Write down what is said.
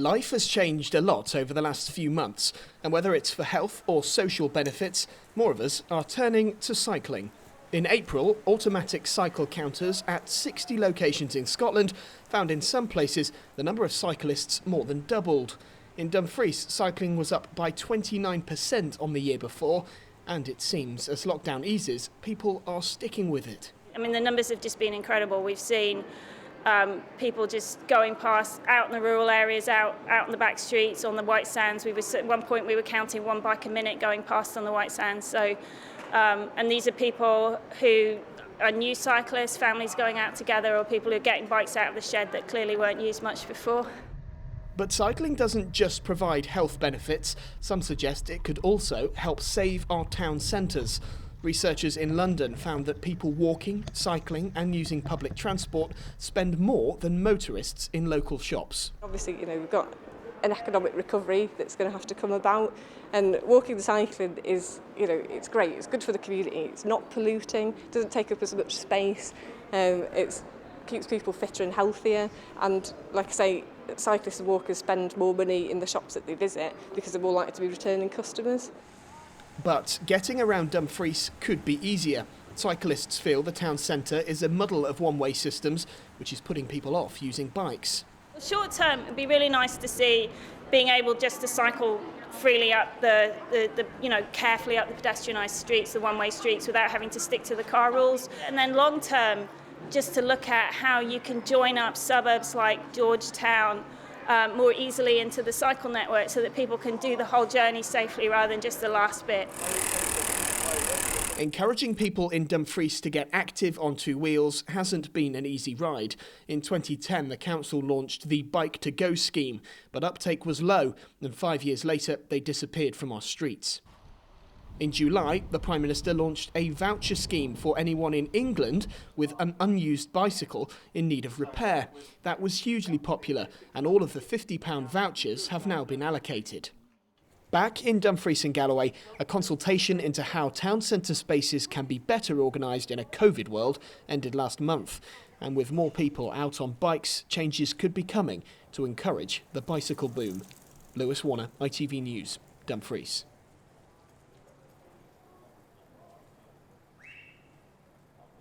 Life has changed a lot over the last few months, and whether it's for health or social benefits, more of us are turning to cycling. In April, automatic cycle counters at 60 locations in Scotland found in some places the number of cyclists more than doubled. In Dumfries, cycling was up by 29% on the year before, and it seems as lockdown eases, people are sticking with it. I mean, the numbers have just been incredible. We've seen people just going past out in the rural areas, out in the back streets, on the white sands. At one point we were counting one bike a minute going past on the white sands. So, and these are people who are new cyclists, families going out together, or people who are getting bikes out of the shed that clearly weren't used much before. But cycling doesn't just provide health benefits. Some suggest it could also help save our town centres. Researchers in London found that people walking, cycling and using public transport spend more than motorists in local shops. Obviously, we've got an economic recovery that's going to have to come about, and walking and cycling is, it's great. It's good for the community. It's not polluting, doesn't take up as much space. It keeps people fitter and healthier, and like I say, cyclists and walkers spend more money in the shops that they visit because they're more likely to be returning customers. But getting around Dumfries could be easier. Cyclists feel the town centre is a muddle of one-way systems, which is putting people off using bikes. Short term, it'd be really nice to see being able just to cycle freely up the carefully up the pedestrianised streets, the one-way streets, without having to stick to the car rules. And then long term, just to look at how you can join up suburbs like Georgetown more easily into the cycle network so that people can do the whole journey safely rather than just the last bit. Encouraging people in Dumfries to get active on two wheels hasn't been an easy ride. In 2010, the council launched the Bike to Go scheme, but uptake was low, and 5 years later, they disappeared from our streets. In July, the Prime Minister launched a voucher scheme for anyone in England with an unused bicycle in need of repair. That was hugely popular, and all of the £50 vouchers have now been allocated. Back in Dumfries and Galloway, a consultation into how town centre spaces can be better organised in a COVID world ended last month. And with more people out on bikes, changes could be coming to encourage the bicycle boom. Lewis Warner, ITV News, Dumfries.